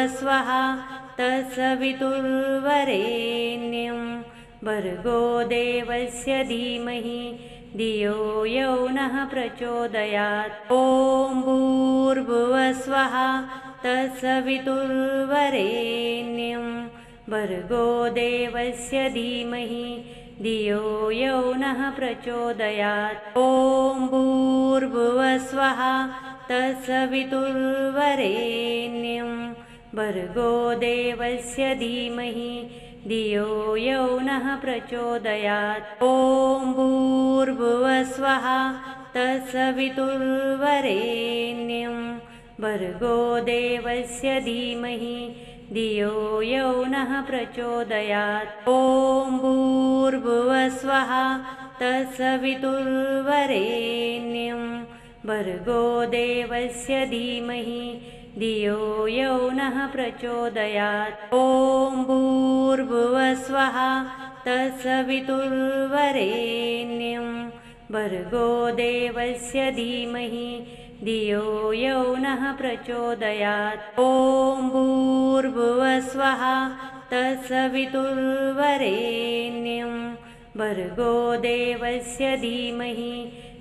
भूर्भुवस्वः तत्सवितुर्वरेण्यं भर्गो देवस्य धीमहि धियो यो नः प्रचोदयात्। ॐ भूर्भुवस्वः तत्सवितुर्वरेण्यं भर्गो देवस्य धीमहि धियो यो नः प्रचोदयात्। ॐ भूर्भुवस्वः तत्सवितुर्वरेण्यं भर्गो देवस्य धीमहि धियो यो नः प्रचोदयात्। ॐ भूर्भुवस्वः तत्सवितुर्वरेण्यं भर्गो देवस्य धीमहि धियो यो नः प्रचोदयात्। ॐ भूर्भुवस्वः तत्सवितुर्वरेण्यं भर्गो देवस्य धीमहि धियो यो नः प्रचोदयात्। ॐ भूर्भुवस्वः तत्सवितुर्वरेण्यं भर्गो देवस्य धीमहि धियो यो नः प्रचोदयात्। ॐ भूर्भुवस्वः तत्सवितुर्वरेण्यं भर्गो देवस्य धीमहि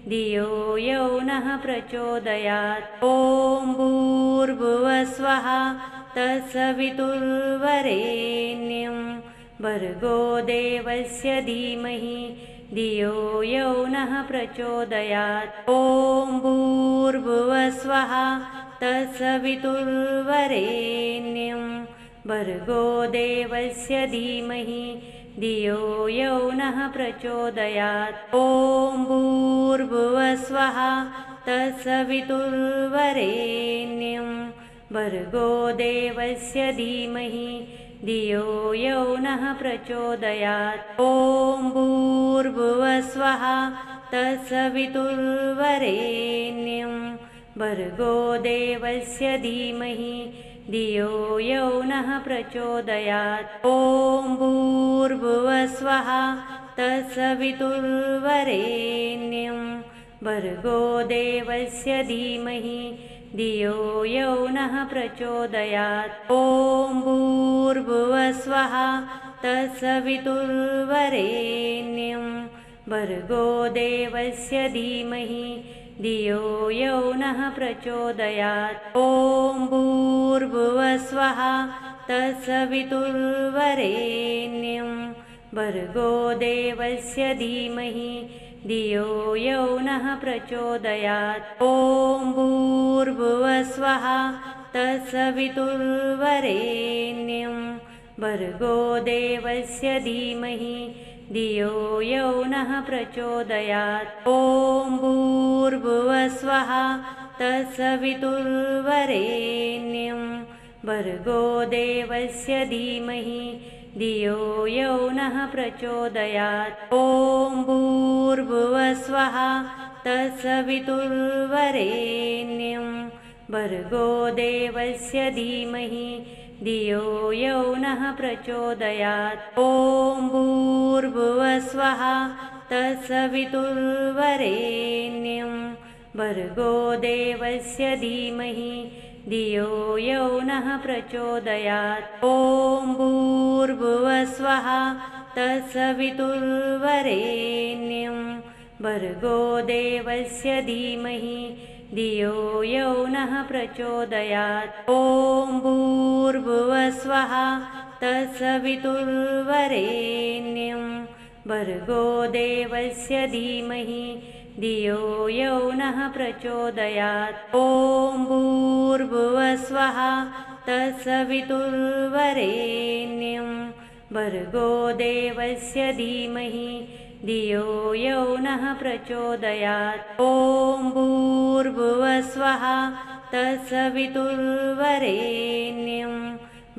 धियो यो नः प्रचोदयात्। ॐ भूर्भुवस्वः तत्सवितुर्वरेण्यं भर्गो देवस्य धीमहि धियो यो नः प्रचोदयात्। ॐ भूर्भुवस्वः तत्सवितुर्वरेण्यं भर्गो देवस्य धीमहि धियो यो नः प्रचोदयात्। ॐ भूर्भुवस्वः तत्सवितुर्वरेण्यं भर्गो देवस्य धीमहि धियो यो नः प्रचोदयात्। ॐ भूर्भुवस्वः तत्सवितुर्वरेण्यं भर्गो देवस्य धीमहि धियो यो नः प्रचोदयात्। ॐ भूर्भुवस्वः तत्सवितुर्वरेण्यं भर्गो देवस्य धीमहि धियो यो नः प्रचोदयात्। ॐ भूर्भुवस्वः तत्सवितुर्वरेण्यं भर्गो देवस्य धीमहि धियो यो नः प्रचोदयात्। ॐ भूर्भुवस्वः तत्सवितुर्वरेण्यं भर्गो देवस्य धीमहि धियो यो नः प्रचोदयात्। ॐ भूर्भुवस्वः तत्सवितुर्वरेण्यं भर्गो देवस्य धीमहि धियो यो नः प्रचोदयात्। ॐ भूर्भुवस्वः तत्सवितुर्वरेण्यं भर्गो देवस्य धीमहि धियो यो नः प्रचोदयात्। ॐ भूर्भुवस्वः तत्सवितुर्वरेण्यं भर्गो देवस्य धीमहि धियो यो नः प्रचोदयात्। ॐ भूर्भुवस्वः तत्सवितुर्वरेण्यं भर्गो देवस्य धीमहि धियो यो नः प्रचोदयात्। ॐ भूर्भुवस्वः तत्सवितुर्वरेण्यं भर्गो देवस्य धीमहि धियो यो नः प्रचोदयात्। ॐ भूर्भुवस्वः तत्सवितुर्वरेण्यं भर्गो देवस्य धीमहि धियो यो नः प्रचोदयात्। ॐ भूर्भुवस्वः तत्सवितुर्वरेण्यं भर्गो देवस्य धीमहि धियो यो नः प्रचोदयात्। ॐ भूर्भुवस्वः तत्सवितुर्वरेण्यं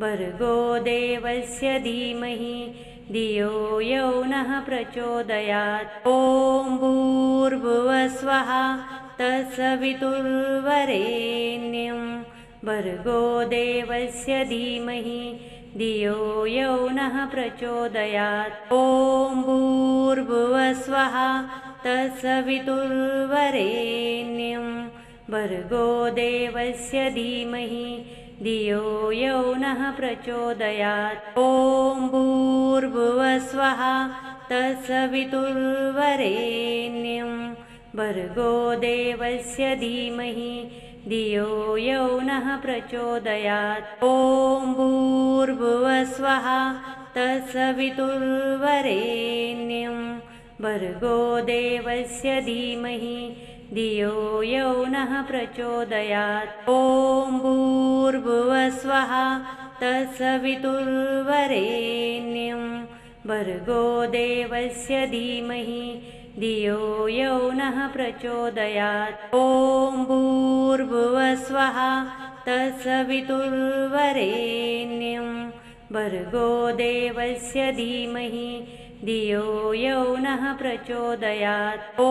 भर्गो देवस्य धीमहि धियो यो नः प्रचोदयात्। ॐ भूर्भुवस्वः तत्सवितुर्वरेण्यं भर्गो देवस्य धीमहि धियो यो नः प्रचोदयात्। ॐ भूर्भुवस्वः तत्सवितुर्वरेण्यं भर्गो देवस्य धीमहि धियो यो नः प्रचोदयात्। ॐ भूर्भुवस्वः तत्सवितुर्वरेण्यं भर्गो देवस्य धीमहि धियो यो नः प्रचोदयात्। ॐ भूर्भुवस्वः तत्सवितुर्वरेण्यं भर्गो देवस्य धीमहि धियो यो नः प्रचोदयात्। ॐ भूर्भुवस्वः तत्सवितुर्वरेण्यं भर्गो देवस्य धीमहि धियो यो नः प्रचोदयात्। ॐ भूर्भुवस्वः तत्सवितुर्वरेण्यं भर्गो देवस्य धीमहि धियो यो नः प्रचोदयात्। ॐ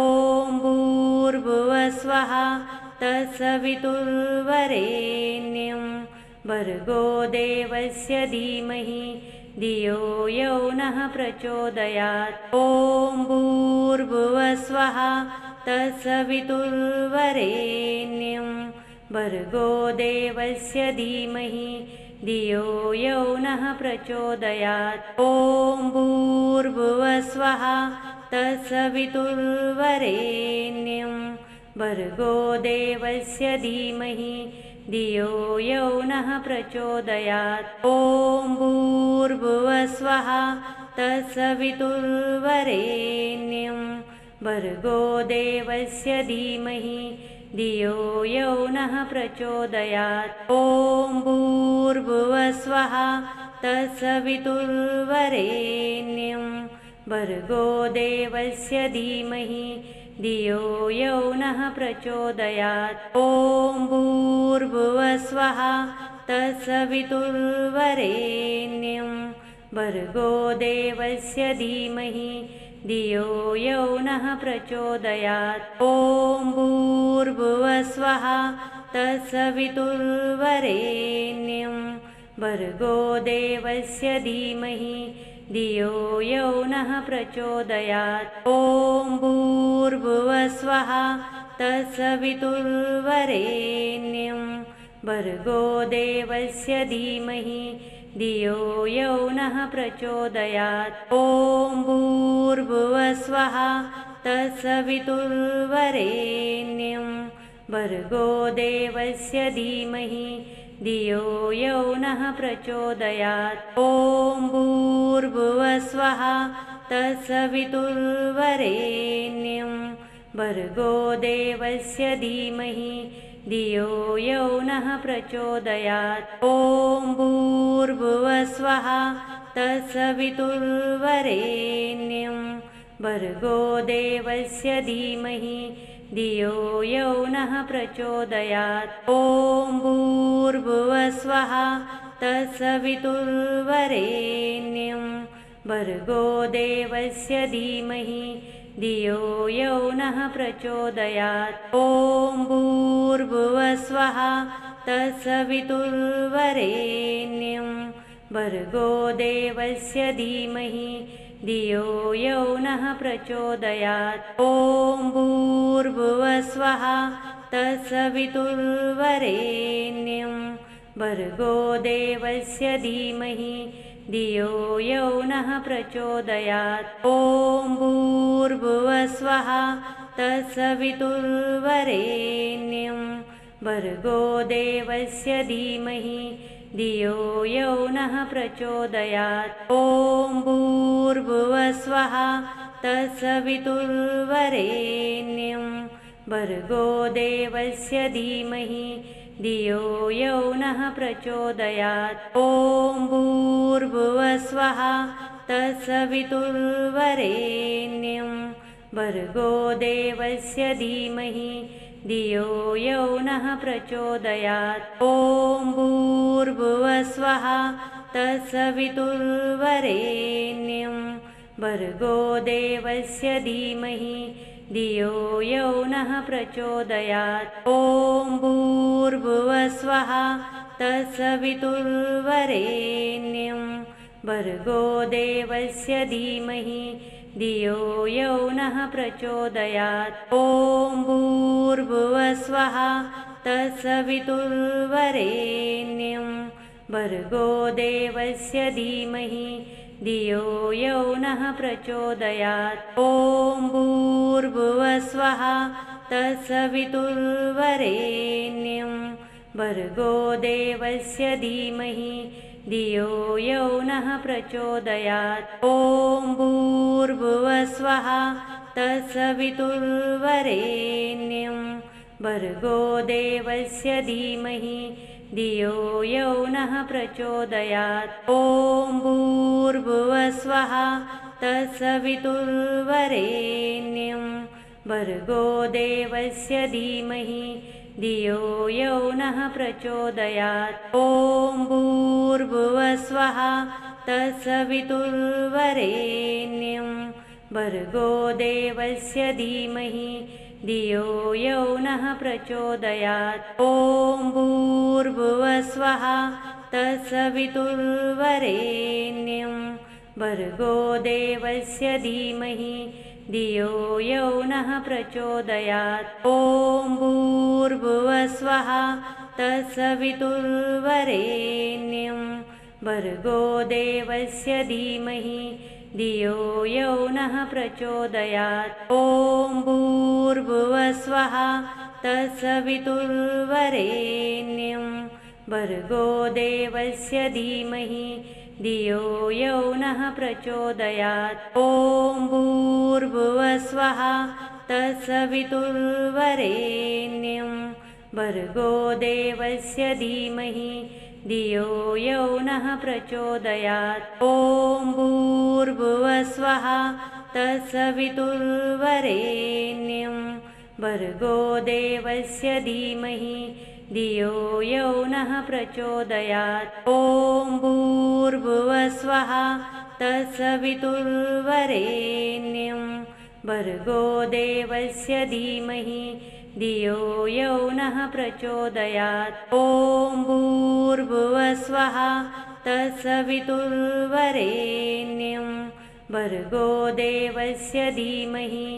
भूर्भुवस्वः तत्सवितुर्वरेण्यं भर्गो देवस्य धीमहि धियो यो नः प्रचोदयात्। ॐ भूर्भुवस्वः तत्सवितुर्वरेण्यं भर्गो देवस्य धीमहि धियो यो नः प्रचोदयात्। ॐ भूर्भुवस्वः तत्सवितुर्वरेण्यं भर्गो देवस्य धीमहि धियो यो नः प्रचोदयात्। ॐ भूर्भुवस्वः तत्सवितुर्वरेण्यं भर्गो देवस्य धीमहि धियो यो नः प्रचोदयात्। ॐ भूर्भुवस्वः तत्सवितुर्वरेण्यं भर्गो देवस्य धीमहि धियो यो नः प्रचोदयात्। ॐ भूर्भुवस्वः तत्सवितुर्वरेण्यं भर्गो देवस्य धीमहि धियो यो नः प्रचोदयात्। ॐ भूर्भुवस्वः तत्सवितुर्वरेण्यं भर्गो देवस्य धीमहि धियो यो नः प्रचोदयात्। ॐ भूर्भुवस्वः तत्सवितुर्वरेण्यं भर्गो देवस्य धीमहि धियो यो नः प्रचोदयात्। ॐ भूर्भुवस्वः तत्सवितुर्वरेण्यं भर्गो देवस्य धीमहि धियो यो नः प्रचोदयात्। ॐ भूर्भुवस्वः तत्सवितुर्वरेण्यं भर्गो देवस्य धीमहि धियो यो नः प्रचोदयात्। ॐ भूर्भुवस्वः तत्सवितुर्वरेण्यं भर्गो देवस्य धीमहि धियो यो नः प्रचोदयात्। ॐ भूर्भुवस्वः तत्सवितुर्वरेण्यं भर्गो देवस्य धीमहि धियो यो नः प्रचोदयात्। ॐ भूर्भुवस्वः तत्सवितुर्वरेण्यं भर्गो देवस्य धीमहि धियो यो नः प्रचोदयात्। ॐ भूर्भुवस्वः तत्सवितुर्वरेण्यं भर्गो देवस्य धीमहि धियो यो नः प्रचोदयात्। ॐ भूर्भुवस्वः तत्सवितुर्वरेण्यं भर्गो देवस्य धीमहि धियो यो नः प्रचोदयात्। ॐ भूर्भुवस्वः तत्सवितुर्वरेण्यं भर्गो देवस्य धीमहि धियो यो नः प्रचोदयात्। ॐ भूर्भुवस्वः तत्सवितुर्वरेण्यं भर्गो देवस्य धीमहि धियो यो नः प्रचोदयात्। ॐ भूर्भुवस्वः तत्सवितुर्वरेण्यं भर्गो देवस्य धीमहि धियो यो नः प्रचोदयात्। ॐ भूर्भुवस्वः तत्सवितुर्वरेण्यं भर्गो देवस्य धीमहि धियो यो नः प्रचोदयात्। ॐ भूर्भुवस्वः तत्सवितुर्वरेण्यं भर्गो देवस्य धीमहि धियो यो नः प्रचोदयात्। ॐ भूर्भुवस्वः तत्सवितुर्वरेण्यं भर्गो देवस्य धीमहि धियो यो नः प्रचोदयात्। ॐ भूर्भुवस्वः तत्सवितुर्वरेण्यं भर्गो देवस्य धीमहि धियो यो नः प्रचोदयात्। ॐ भूर्भुवस्वः तत्सवितुर्वरेण्यं भर्गो देवस्य धीमहि धियो यो नः प्रचोदयात्। ॐ भूर्भुवस्वः तत्सवितुर्वरेण्यं भर्गो देवस्य धीमहि धियो यो नः प्रचोदयात्। ॐ भूर्भुवस्वः तत्सवितुर्वरेण्यं भर्गो देवस्य धीमहि धियो यो नः प्रचोदयात्। ॐ भूर्भुवस्वः तत्सवितुर्वरेण्यं भर्गो देवस्य धीमहि धियो यो नः प्रचोदयात्। ॐ भूर्भुवस्वः तत्सवितुर्वरेण्यं भर्गो देवस्य धीमहि धियो यो नः प्रचोदयात्। ॐ भूर्भुवस्वः तत्सवितुर्वरेण्यं भर्गो देवस्य धीमहि धियो यो नः प्रचोदयात्। ॐ भूर्भुवस्वः तत्सवितुर्वरेण्यं भर्गो देवस्य धीमहि धियो यो नः प्रचोदयात्। ॐ भूर्भुवस्वः तत्सवितुर्वरेण्यं भर्गो देवस्य धीमहि धियो यो नः प्रचोदयात्। ॐ भूर्भुवस्वः तत्सवितुर्वरेण्यं भर्गो देवस्य धीमहि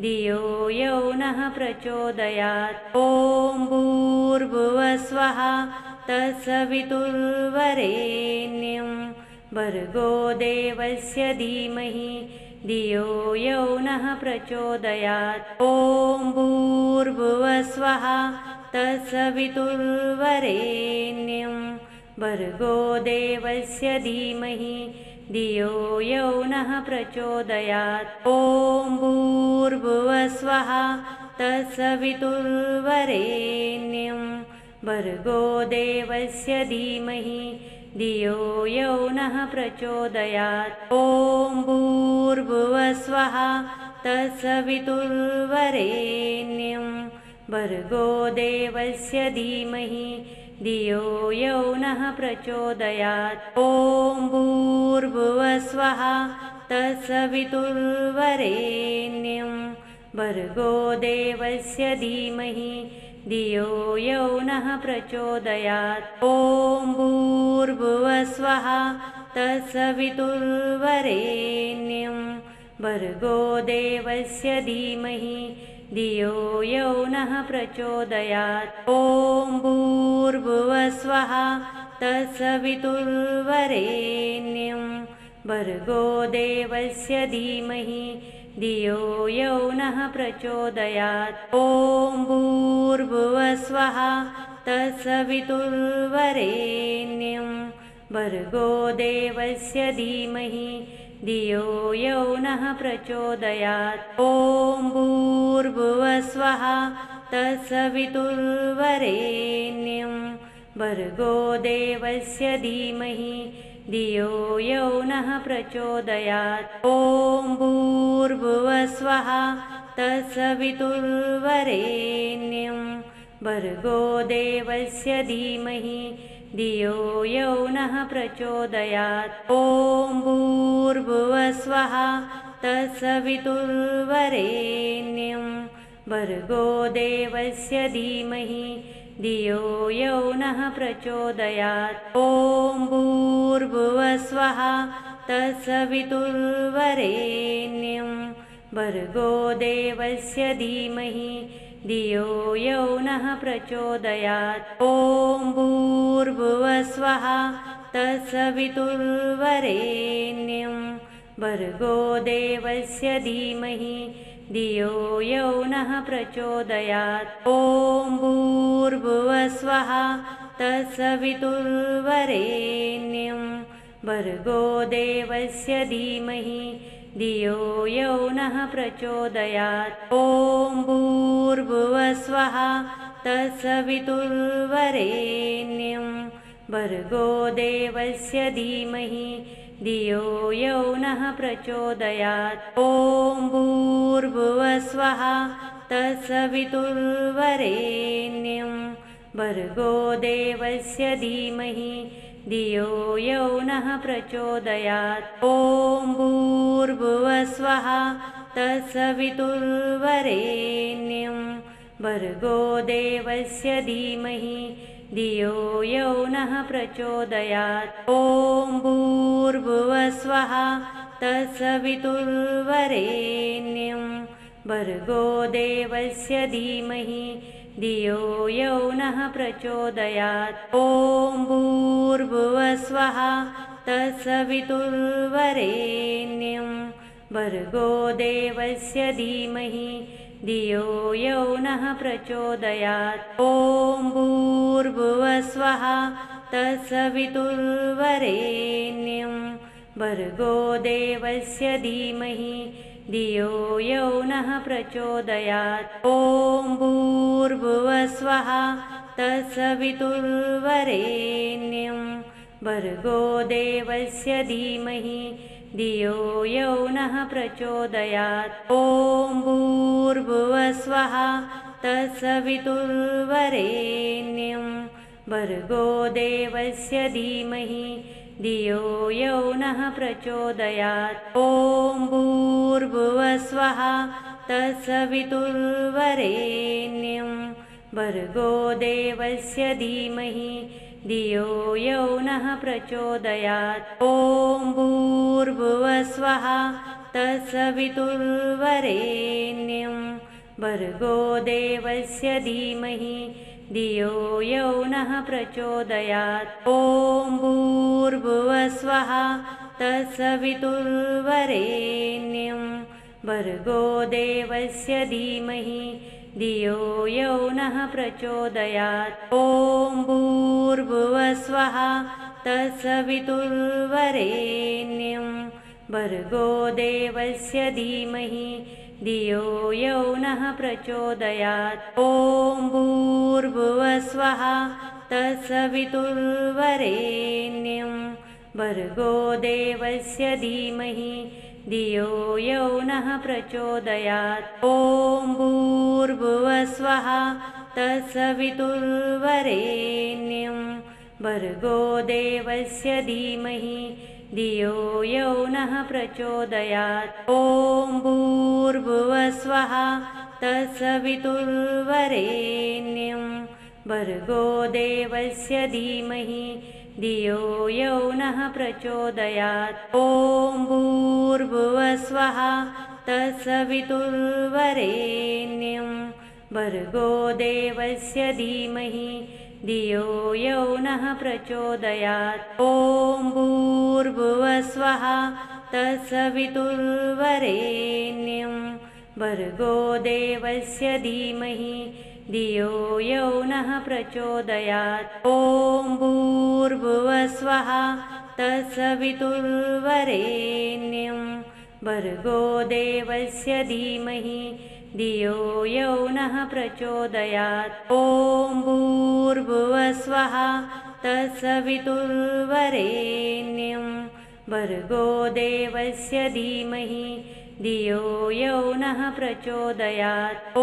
धियो यो नः प्रचोदयात्। ॐ भूर्भुवस्वः तत्सवितुर्वरेण्यं भर्गो देवस्य धीमहि धियो यो नः प्रचोदयात्। ॐ भूर्भुवस्वः तत्सवितुर्वरेण्यं भर्गो देवस्य धीमहि धियो यो नः प्रचोदयात्। ॐ भूर्भुवस्वः तत्सवितुर्वरेण्यं भर्गो देवस्य धीमहि धियो यो नः प्रचोदयात्। ॐ भूर्भुवस्वः तत्सवितुर्वरेण्यं भर्गो देवस्य धीमहि धियो यो नः प्रचोदयात्। ॐ भूर्भुवस्वः तत्सवितुर्वरेण्यं भर्गो देवस्य धीमहि धियो यो नः प्रचोदयात्। ॐ भूर्भुवस्वः तत्सवितुर्वरेण्यं भर्गो देवस्य धीमहि धियो यो नः प्रचोदयात्। ॐ भूर्भुवस्वः तत्सवितुर्वरेण्यं भर्गो देवस्य धीमहि धियो यो नः प्रचोदयात्। ॐ भूर्भुवस्वः तत्सवितुर्वरेण्यं भर्गो देवस्य धीमहि धियो यो नः प्रचोदयात्। ॐ भूर्भुवस्वः तत्सवितुर्वरेण्यं भर्गो देवस्य धीमहि धियो यो नः प्रचोदयात्। ॐ भूर्भुवस्वः तत्सवितुर्वरेण्यं भर्गो देवस्य धीमहि धियो यो नः प्रचोदयात्। ॐ भूर्भुवस्वः तत्सवितुर्वरेण्यं भर्गो देवस्य धीमहि धियो यो नः प्रचोदयात्। ॐ भूर्भुवस्वः तत्सवितुर्वरेण्यं भर्गो देवस्य धीमहि धियो यो नः प्रचोदयात्। ॐ भूर्भुवस्वः भूर्भुवस्वः तत्सवितुर्वरेण्यं भर्गो देवस्य धीमहि धियो यो नः प्रचोदयात्। ॐ भूर्भुवस्वः तत्सवितुर्वरेण्यं भर्गो देवस्य धीमहि धियो यो नः प्रचोदयात्। ॐ भूर्भुवस्वः तत्सवितुर्वरेण्यं भर्गो देवस्य धीमहि धियो यो नः प्रचोदयात्। ॐ भूर्भुवस्वः तत्सवितुर्वरेण्यं भर्गो देवस्य धीमहि धियो यो नः प्रचोदयात्। ॐ भूर्भुवस्वः तत्सवितुर्वरेण्यं भर्गो देवस्य धीमहि धियो यो नः प्रचोदयात्। ॐ भूर्भुवस्वः तत्सवितुर्वरेण्यं भर्गो देवस्य धीमहि धियो यो नः प्रचोदयात्। ॐ भूर्भुवस्वः तत्सवितुर्वरेण्यं भर्गो देवस्य धीमहि धियो यो नः प्रचोदयात्। ॐ भूर्भुवस्वः तत्सवितुर्वरेण्यं भर्गो देवस्य धीमहि धियो यो नः प्रचोदयात्। ॐ भूर्भुवस्वः तत्सवितुर्वरेण्यं भर्गो देवस्य धीमहि धियो यो नः प्रचोदयात्। ॐ भूर्भुवस्वः तत्सवितुर्वरेण्यं भर्गो देवस्य धीमहि धियो यो नः प्रचोदयात्। ॐ भूर्भुवस्वः तत्सवितुर्वरेण्यं भर्गो देवस्य धीमहि धियो यो नः प्रचोदयात्। ॐ भूर्भुवस्वः तत्सवितुर्वरेण्यं भर्गो देवस्य धीमहि धियो यो नः प्रचोदयात्। ॐ भूर्भुवस्वः तत्सवितुर्वरेण्यं भर्गो देवस्य धीमहि धियो यो नः प्रचोदयात्। ॐ भूर्भुवस्वः तत्सवितुर्वरेण्यं भर्गो देवस्य धीमहि धियो यो नः प्रचोदयात्। ॐ भूर्भुवस्वः तत्सवितुर्वरेण्यं भर्गो देवस्य धीमहि धियो यो नः प्रचोदयात्। ॐ भूर्भुवस्वः तत्सवितुर्वरेण्यं भर्गो देवस्य धीमहि धियो यो नः प्रचोदयात्। ॐ भूर्भुवस्वः तत्सवितुर्वरेण्यं भर्गो देवस्य धीमहि धियो यो नः प्रचोदयात्। ॐ भूर्भुवस्वः तत्सवितुर्वरेण्यं भर्गो देवस्य धीमहि धियो यो नः प्रचोदयात्। ॐ भूर्भुवस्वः तत्सवितुर्वरेण्यं भर्गो देवस्य धीमहि धियो यो नः प्रचोदयात्। ॐ भूर्भुवस्वः तत्सवितुर्वरेण्यं भर्गो देवस्य धीमहि धियो यो नः प्रचोदयात्। ॐ भूर्भुवस्वः तत्सवितुर्वरेण्यं भर्गो देवस्य धीमहि धियो यो नः प्रचोदयात्। ॐ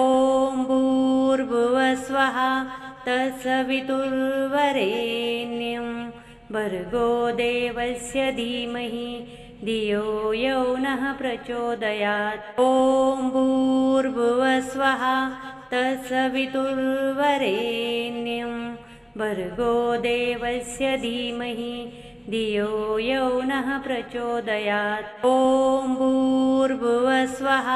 भूर्भुवस्वः तत्सवितुर्वरेण्यं भर्गो देवस्य धीमहि धियो यो नः प्रचोदयात्। ॐ भूर्भुवस्वः तत्सवितुर्वरेण्यं भर्गो देवस्य धीमहि धियो यो नः प्रचोदयात्। ॐ भूर्भुवस्वः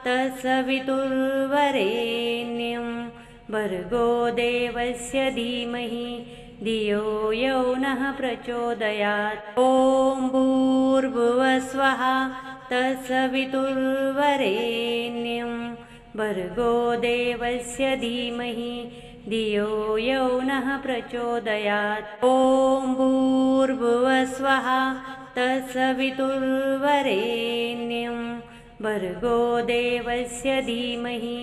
तत्सवितुर्वरेण्यं भर्गो देवस्य धीमहि धियो यो नः प्रचोदयात्। ॐ भूर्भुवस्वः तत्सवितुर्वरेण्यं भर्गो देवस्य धीमहि धियो यो नः प्रचोदयात्। ॐ भूर्भुवस्वः तत्सवितुर्वरेण्यं भर्गो देवस्य धीमहि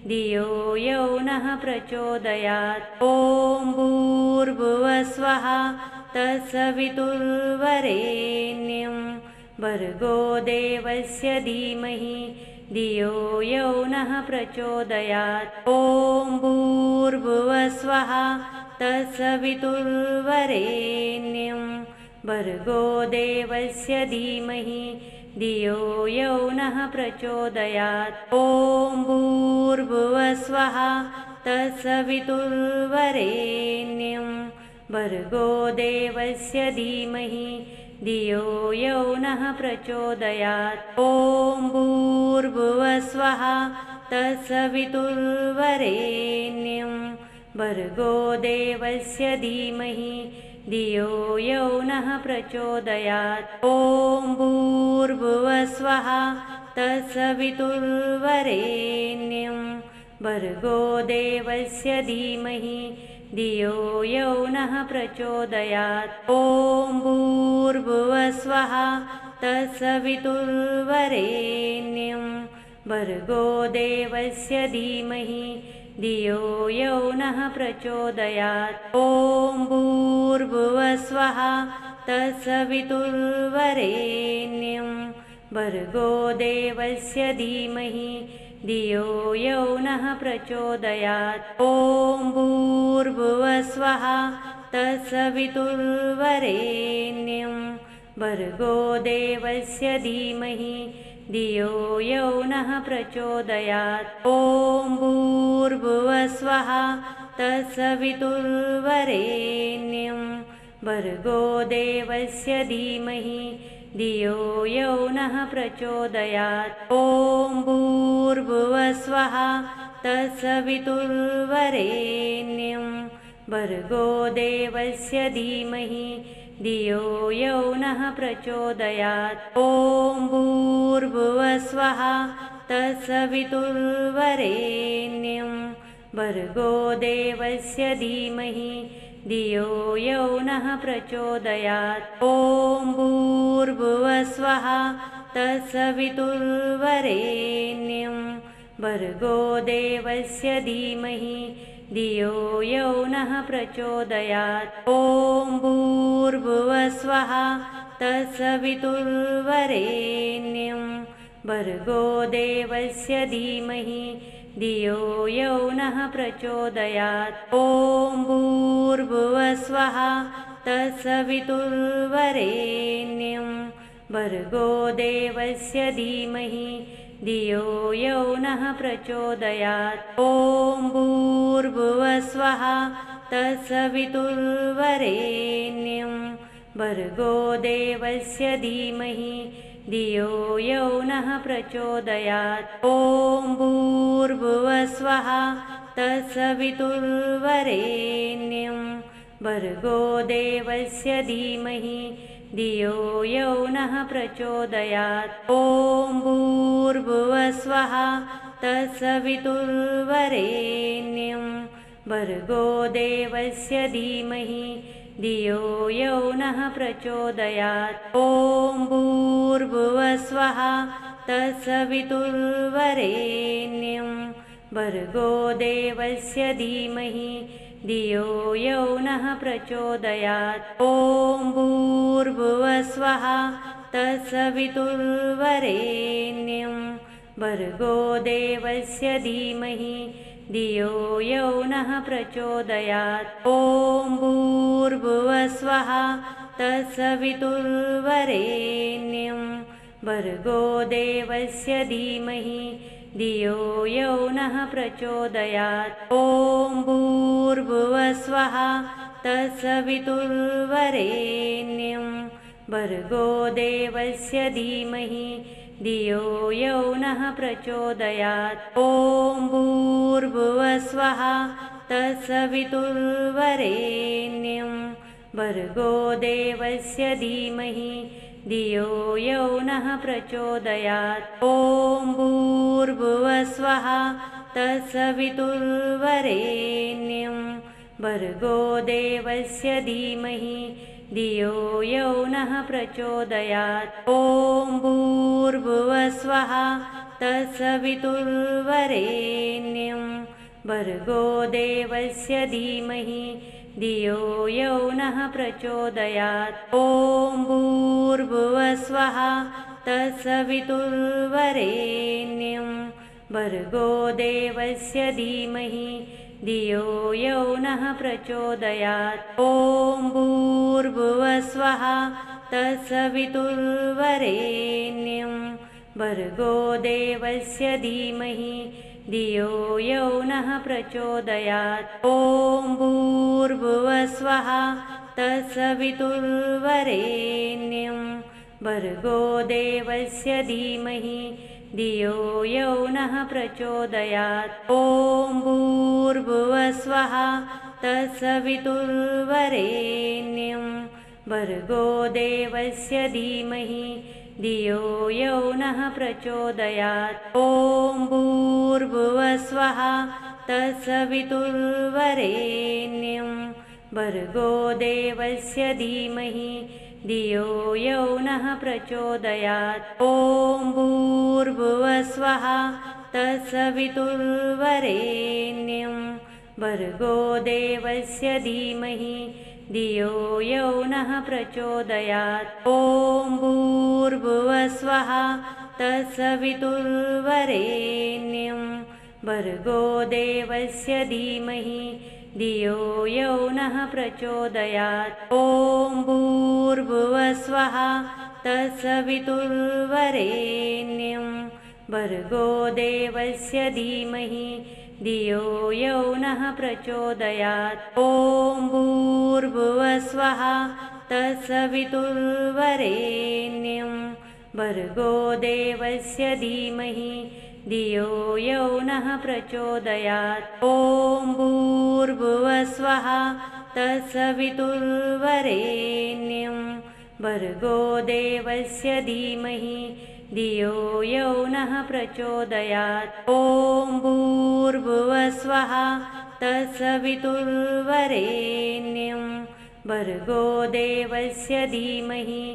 धियो यो नः प्रचोदयात्। ॐ भूर्भुवस्वः तत्सवितुर्वरेण्यं भर्गो देवस्य धीमहि धियो यो नः प्रचोदयात्। ॐ भूर्भुवस्वः तत्सवितुर्वरेण्यं भर्गो देवस्य धीमहि धियो यो नः प्रचोदयात्। ॐ भूर्भुवस्वः तत्सवितुर्वरेण्यं भर्गो देवस्य धीमहि धियो यो नः प्रचोदयात्। ॐ भूर्भुवस्वः तत्सवितुर्वरेण्यं भर्गो देवस्य धीमहि धियो यो नः प्रचोदयात्। ॐ भूर्भुवस्वः तत्सवितुर्वरेण्यं भर्गो देवस्य धीमहि धियो यो नः प्रचोदयात्। ॐ भूर्भुवस्वः तत्सवितुर्वरेण्यं भर्गो देवस्य धीमहि धियो यो नः प्रचोदयात्। ॐ भूर्भुवस्वः तत्सवितुर्वरेण्यं भर्गो देवस्य धीमहि धियो यो नः प्रचोदयात्। ॐ भूर्भुवस्वः तत्सवितुर्वरेण्यं भर्गो देवस्य धीमहि धियो यो नः प्रचोदयात्। ॐ भूर्भुवस्वः तत्सवितुर्वरेण्यं भर्गो देवस्य धीमहि धियो यो नः प्रचोदयात्। ॐ भूर्भुवस्वः तत्सवितुर्वरेण्यं भर्गो देवस्य धीमहि धियो यो नः प्रचोदयात्। ॐ भूर्भुवस्वः तत्सवितुर्वरेण्यं भर्गो देवस्य धीमहि धियो यो नः प्रचोदयात्। ॐ भूर्भुवस्वः तत्सवितुर्वरेण्यं भर्गो देवस्य धीमहि धियो यो नः प्रचोदयात्। ॐ भूर्भुवस्वः तत्सवितुर्वरेण्यं भर्गो देवस्य धीमहि धियो यो नः प्रचोदयात्। ॐ भूर्भुवस्वः तत्सवितुर्वरेण्यं भर्गो देवस्य धीमहि धियो यो नः प्रचोदयात्। ॐ भूर्भुवस्वः तत्सवितुर्वरेण्यं भर्गो देवस्य धीमहि धियो यो नः प्रचोदयात्। ॐ भूर्भुवस्वः तत्सवितुर्वरेण्यं भर्गो देवस्य धीमहि धियो यो नः प्रचोदयात्। ॐ भूर्भुवस्वः तत्सवितुर्वरेण्यं भर्गो देवस्य धीमहि धियो यो नः प्रचोदयात्। ॐ भूर्भुवस्वः तत्सवितुर्वरेण्यं भर्गो देवस्य धीमहि धियो यो नः प्रचोदयात्। ॐ भूर्भुवस्वः तत्सवितुर्वरेण्यं भर्गो देवस्य धीमहि धियो यो नः प्रचोदयात्। ॐ भूर्भुवस्वः तत्सवितुर्वरेण्यं भर्गो देवस्य धीमहि धियो यो नः प्रचोदयात्। ॐ भूर्भुवस्वः तत्सवितुर्वरेण्यं भर्गो देवस्य धीमहि धियो यो नः प्रचोदयात्। ॐ भूर्भुवस्वः तत्सवितुर्वरेण्यं भर्गो देवस्य धीमहि धियो यो नः प्रचोदयात्। ॐ भूर्भुवस्वः तत्सवितुर्वरेण्यं भर्गो देवस्य धीमहि धियो यो नः प्रचोदयात्। ॐ भूर्भुवस्वः तत्सवितुर्वरेण्यं भर्गो देवस्य धीमहि धियो यो नः प्रचोदयात्। ॐ भूर्भुवस्वः तत्सवितुर्वरेण्यं भर्गो देवस्य धीमहि धियो यो नः प्रचोदयात्। ॐ भूर्भुवस्वः तत्सवितुर्वरेण्यं भर्गो देवस्य धीमहि धियो यो नः प्रचोदयात्। ॐ भूर्भुवस्वः तत्सवितुर्वरेण्यं भर्गो देवस्य धीमहि धियो यो नः प्रचोदयात्। ॐ भूर्भुवस्वः तत्सवितुर्वरेण्यं भर्गो देवस्य धीमहि धियो यो नः प्रचोदयात्। ॐ भूर्भुवस्वः तत्सवितुर्वरेण्यं भर्गो देवस्य धीमहि धियो यो नः प्रचोदयात्। ॐ भूर्भुवस्वः तत्सवितुर्वरेण्यं भर्गो देवस्य धीमहि धियो यो नः प्रचोदयात्। ॐ भूर्भुवस्वः तत्सवितुर्वरेण्यं भर्गो देवस्य धीमहि धियो यो नः प्रचोदयात्। ॐ भूर्भुवस्वः तत्सवितुर्वरेण्यं भर्गो देवस्य धीमहि धियो यो नः प्रचोदयात्। ॐ भूर्भुवस्वः तत्सवितुर्वरेण्यं भर्गो देवस्य धीमहि धियो यो नः प्रचोदयात्। ॐ भूर्भुवस्वः तत्सवितुर्वरेण्यं भर्गो देवस्य धीमहि धियो यो नः प्रचोदयात्। ॐ भूर्भुवस्वः तत्सवितुर्वरेण्यं भर्गो देवस्य धीमहि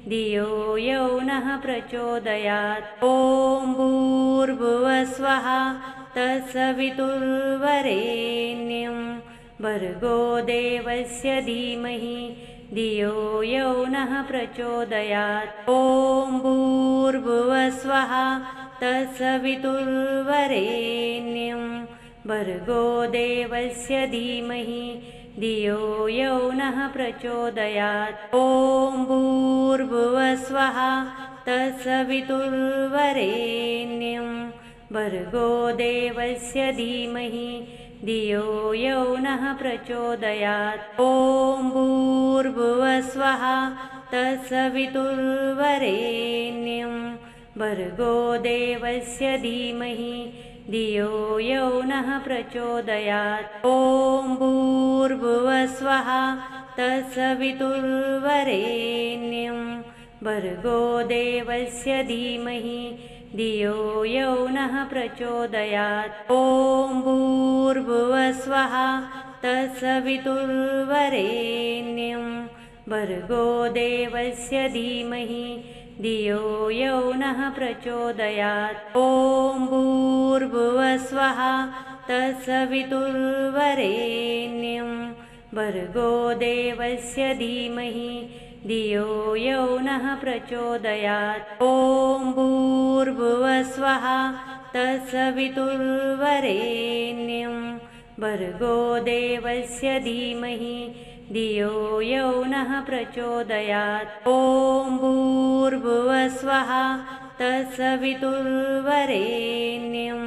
धियो यो नः प्रचोदयात्। ॐ भूर्भुवस्वः तत्सवितुर्वरेण्यं भर्गो देवस्य धीमहि धियो यो नः प्रचोदयात्। ॐ भूर्भुवस्वः तत्सवितुर्वरेण्यं भर्गो देवस्य धीमहि धियो यो नः प्रचोदयात्। ॐ भूर्भुवस्वः तत्सवितुर्वरेण्यं भर्गो देवस्य धीमहि धियो यो नः प्रचोदयात्। ॐ भूर्भुवस्वः तत्सवितुर्वरेण्यं भर्गो देवस्य धीमहि धियो यो नः प्रचोदयात्। ॐ भूर्भुवस्वः तत्सवितुर्वरेण्यं भर्गो देवस्य धीमहि धियो यो नः प्रचोदयात्। ॐ भूर्भुवस्वः तत्सवितुर्वरेण्यं भर्गो देवस्य धीमहि धियो यो नः प्रचोदयात्। ॐ भूर्भुवस्वः तत्सवितुर्वरेण्यं भर्गो देवस्य धीमहि धियो यो नः प्रचोदयात्। ॐ भूर्भुवस्वः तत्सवितुर्वरेण्यं भर्गो देवस्य धीमहि धियो यो नः प्रचोदयात्। ॐ भूर्भुवस्वः तत्सवितुर्वरेण्यं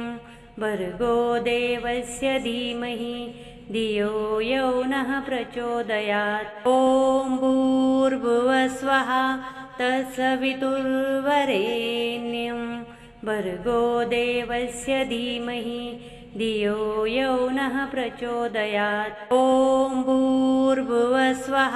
भर्गो देवस्य धीमहि धियो यो नः प्रचोदयात्। ॐ भूर्भुवस्वः तत्सवितुर्वरेण्यं भर्गो देवस्य धीमहि धियो यो नः प्रचोदयात् ॐ भूर्भुवस्वः